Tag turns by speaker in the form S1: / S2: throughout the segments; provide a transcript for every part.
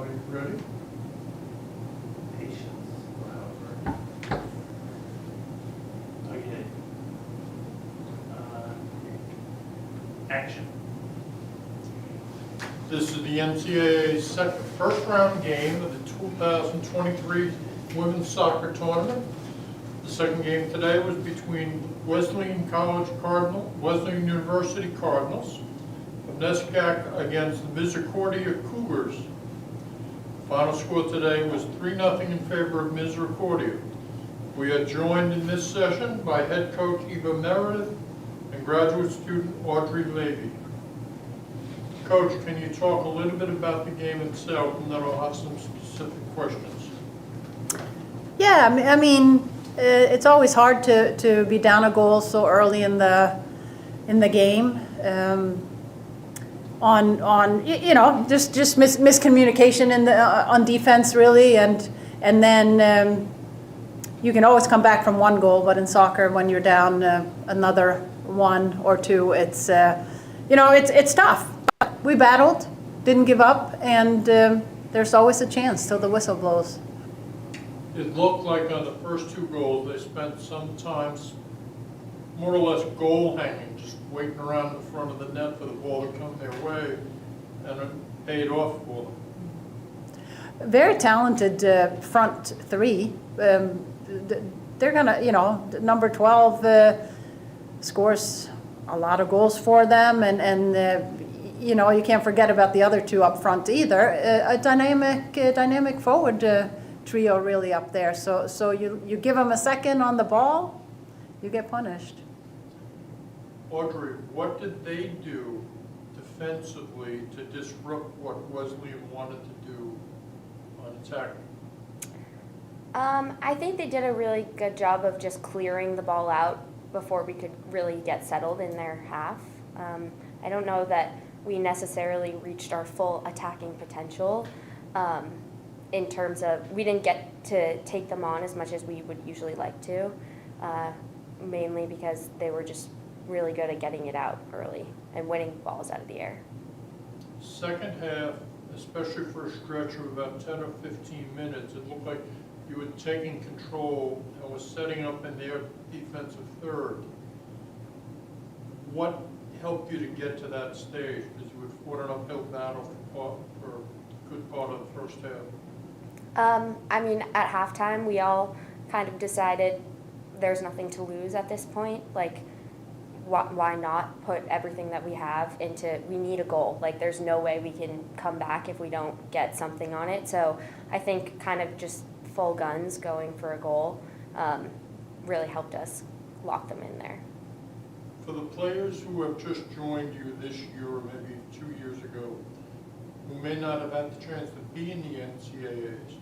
S1: Everybody ready?
S2: Patience. Wow. Okay. Action.
S1: This is the NCAA's first round game of the 2023 Women's Soccer Tournament. The second game today was between Wesleyan University Cardinals of Nescac against the Misericordia Cougars. The final score today was 3-0 in favor of Misericordia. We are joined in this session by head coach Eva Meredith and graduate student Audrey Levy. Coach, can you talk a little bit about the game itself, and then I'll have some specific questions.
S3: Yeah, I mean, it's always hard to be down a goal so early in the game. Just miscommunication on defense really, and then you can always come back from one goal, but in soccer when you're down another one or two, it's it's tough. We battled, didn't give up, and there's always a chance till the whistle blows.
S1: It looked like on the first two goals they spent some time more or less goal hanging, just waiting around in front of the net for the ball to come their way, and it paid off for them.
S3: Very talented front three. They're gonna, number 12 scores a lot of goals for them, and you can't forget about the other two up front either. A dynamic forward trio really up there. So you give them a second on the ball, you get punished.
S1: Audrey, what did they do defensively to disrupt what Wesleyan wanted to do on attacking?
S4: I think they did a really good job of just clearing the ball out before we could really get settled in their half. I don't know that we necessarily reached our full attacking potential in terms of we didn't get to take them on as much as we would usually like to, mainly because they were just really good at getting it out early and winning balls out of the air.
S1: Second half, especially for a stretch of about 10 or 15 minutes, it looked like you were taking control and was setting up in their defensive third. What helped you to get to that stage? Because you had fought an uphill battle for a good part of the first half.
S4: I mean, at halftime, we all kind of decided there's nothing to lose at this point. Like, why not put everything that we have into, we need a goal. Like, there's no way we can come back if we don't get something on it. So I think kind of just full guns going for a goal really helped us lock them in there.
S1: For the players who have just joined you this year or maybe 2 years ago, who may not have had the chance to be in the NCAAs,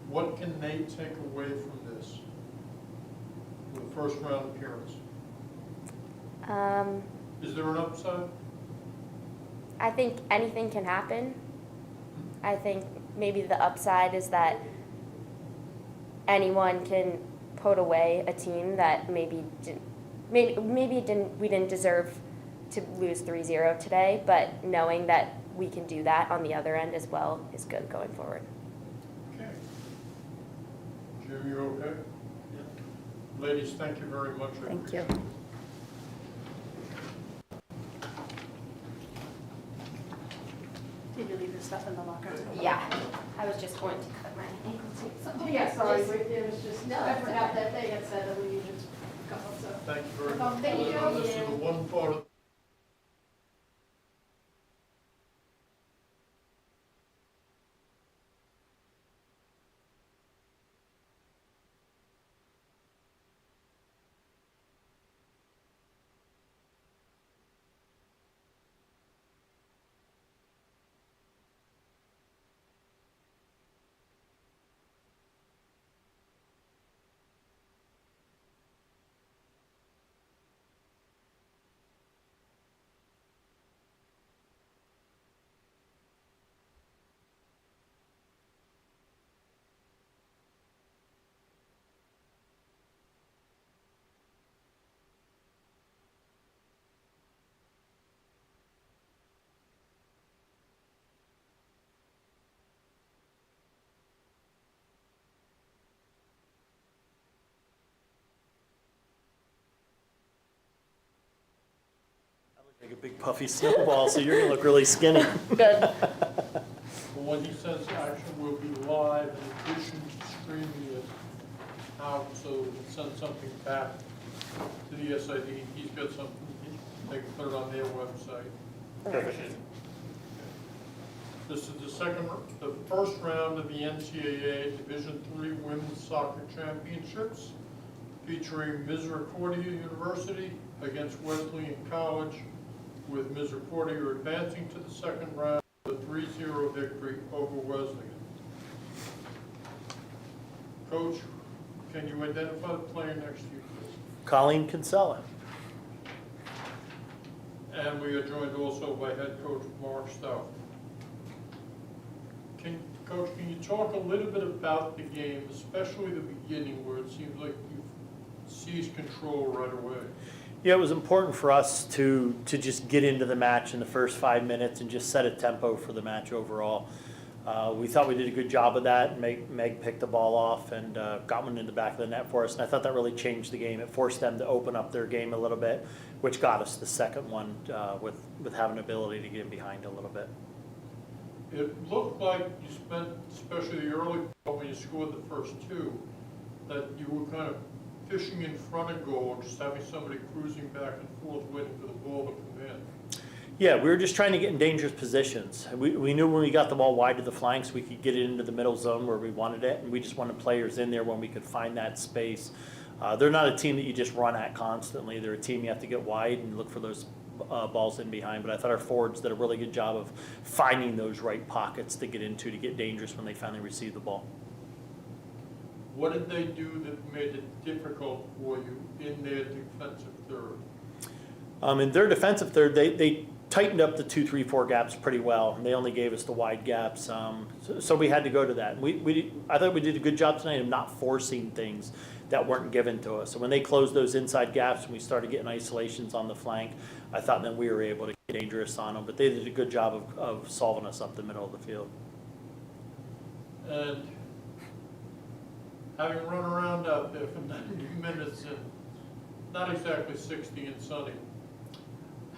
S1: what can they take away from this with the first round appearance? Is there an upside?
S4: I think anything can happen. I think maybe the upside is that anyone can put away a team that we didn't deserve to lose 3-0 today, but knowing that we can do that on the other end as well is good going forward.
S1: Okay. Jim, you okay? Yeah. Ladies, thank you very much.
S3: Thank you. Did you leave your stuff in the locker?
S4: Yeah, I was just going to cut my ankle too.
S5: Oh, yeah, sorry, it was just, I forgot that they had said that we needed a couple, so.
S1: Thank you very much.
S5: Thank you.
S1: This is the one part of
S6: big puffy snowball, so you're gonna look really skinny.
S4: Good.
S1: But when he says action will be live, in addition to streaming it out, so we can send something back to the SID, he's got something, they can put it on their website.
S6: Perfect.
S1: This is the first round of the NCAA Division III Women's Soccer Championships, featuring Misericordia University against Wesleyan College, with Misericordia advancing to the second round with a 3-0 victory over Wesleyan. Coach, can you identify the player next to you, please?
S6: Colleen Kinsella.
S1: And we are joined also by head coach Mark Stout. Coach, can you talk a little bit about the game, especially the beginning where it seems like you seized control right away?
S6: Yeah, it was important for us to just get into the match in the first 5 minutes and just set a tempo for the match overall. We thought we did a good job of that. Meg picked the ball off and got one in the back of the net for us, and I thought that really changed the game. It forced them to open up their game a little bit, which got us the second one with having the ability to get in behind a little bit.
S1: It looked like you spent, especially the early part when you scored the first two, that you were kind of fishing in front of goal, just having somebody cruising back and forth waiting for the ball to come in.
S6: Yeah, we were just trying to get in dangerous positions. We knew when we got the ball wide to the flanks, we could get it into the middle zone where we wanted it, and we just wanted players in there when we could find that space. They're not a team that you just run at constantly. They're a team you have to get wide and look for those balls in behind. But I thought our forwards did a really good job of finding those right pockets to get into to get dangerous when they finally received the ball.
S1: What did they do that made it difficult for you in their defensive third?
S6: In their defensive third, they tightened up the 2-3-4 gaps pretty well, and they only gave us the wide gaps. So we had to go to that. I thought we did a good job tonight of not forcing things that weren't given to us. So when they closed those inside gaps and we started getting isolations on the flank, I thought then we were able to get dangerous on them. But they did a good job of solving us up the middle of the field.
S1: And having run around out there for 90 minutes and not exactly 60 and sunny,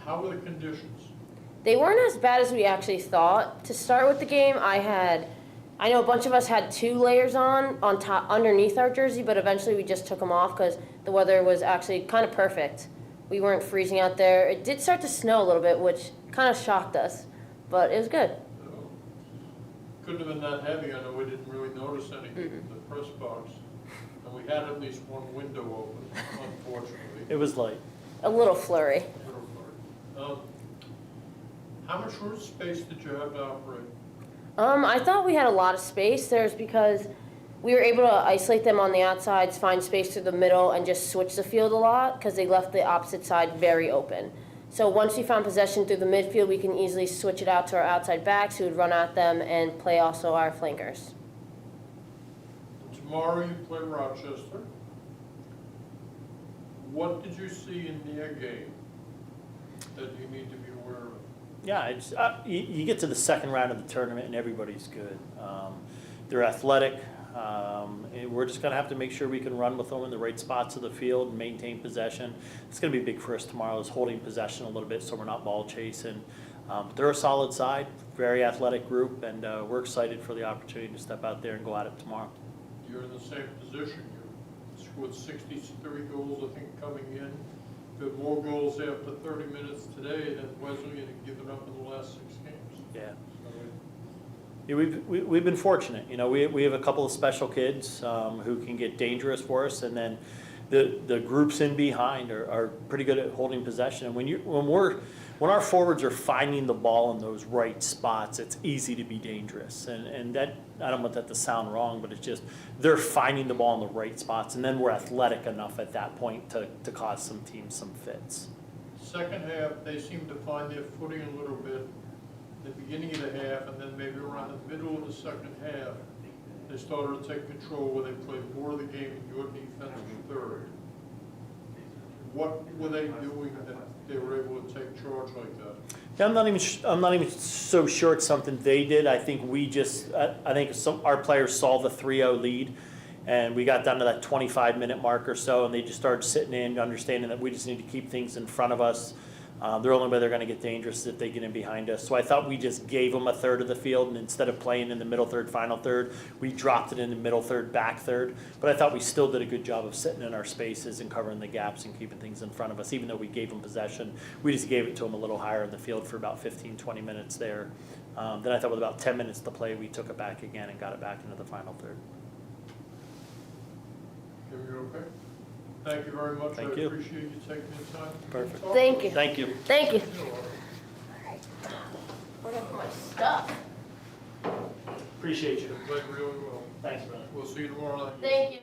S1: how were the conditions?
S7: They weren't as bad as we actually thought. To start with the game, I know a bunch of us had 2 layers on top, underneath our jersey, but eventually we just took them off because the weather was actually kind of perfect. We weren't freezing out there. It did start to snow a little bit, which kind of shocked us, but it was good.
S1: Couldn't have been that heavy. I know we didn't really notice anything in the press box. And we had at least one window open, unfortunately.
S6: It was light.
S7: A little flurry.
S1: How much roof space did you have to operate?
S7: I thought we had a lot of space. There's because we were able to isolate them on the outsides, find space through the middle, and just switch the field a lot because they left the opposite side very open. So once we found possession through the midfield, we can easily switch it out to our outside backs who would run at them and play also our flankers.
S1: Tomorrow you play Rochester. What did you see in their game that you need to be aware of?
S6: Yeah, you get to the second round of the tournament and everybody's good. They're athletic. We're just going to have to make sure we can run with them in the right spots of the field and maintain possession. It's going to be big for us tomorrow is holding possession a little bit so we're not ball chasing. They're a solid side, very athletic group, and we're excited for the opportunity to step out there and go at it tomorrow.
S1: You're in the same position. You scored 63 goals, I think, coming in. You had more goals after 30 minutes today than Wesleyan had given up in the last 6 games.
S6: Yeah.
S1: So
S6: Yeah, we've been fortunate. You know, we have a couple of special kids who can get dangerous for us, and then the groups in behind are pretty good at holding possession. And when our forwards are finding the ball in those right spots, it's easy to be dangerous. And that, I don't want that to sound wrong, but it's just they're finding the ball in the right spots, and then we're athletic enough at that point to cause some teams some fits.
S1: second half, they seemed to find their footing a little bit at the beginning of the half, and then maybe around the middle of the second half, they started to take control where they played more of the game in your defensive third. What were they doing that they were able to take charge like that?
S6: Yeah, I'm not even so sure it's something they did. I think our players saw the 3-0 lead, and we got down to that 25-minute mark or so, and they just started sitting in, understanding that we just need to keep things in front of us. The only way they're going to get dangerous is if they get in behind us. So I thought we just gave them a third of the field, and instead of playing in the middle third, final third, we dropped it in the middle third, back third. But I thought we still did a good job of sitting in our spaces and covering the gaps and keeping things in front of us. Even though we gave them possession, we just gave it to them a little higher in the field for about 15, 20 minutes there. Then I thought with about 10 minutes to play, we took it back again and got it back into the final third.
S1: Jim, you okay? Thank you very much.
S6: Thank
S1: I
S6: you.
S1: appreciate you taking the time. to
S6: Perfect.
S1: talk
S7: Thank
S1: to
S7: you.
S1: us.
S6: Thank you.
S7: Thank you.
S1: You're welcome.
S7: Where did I put my stuff?
S6: Appreciate you.
S1: You played really well.
S6: Thanks, brother.
S1: We'll see you tomorrow night.
S7: Thank you.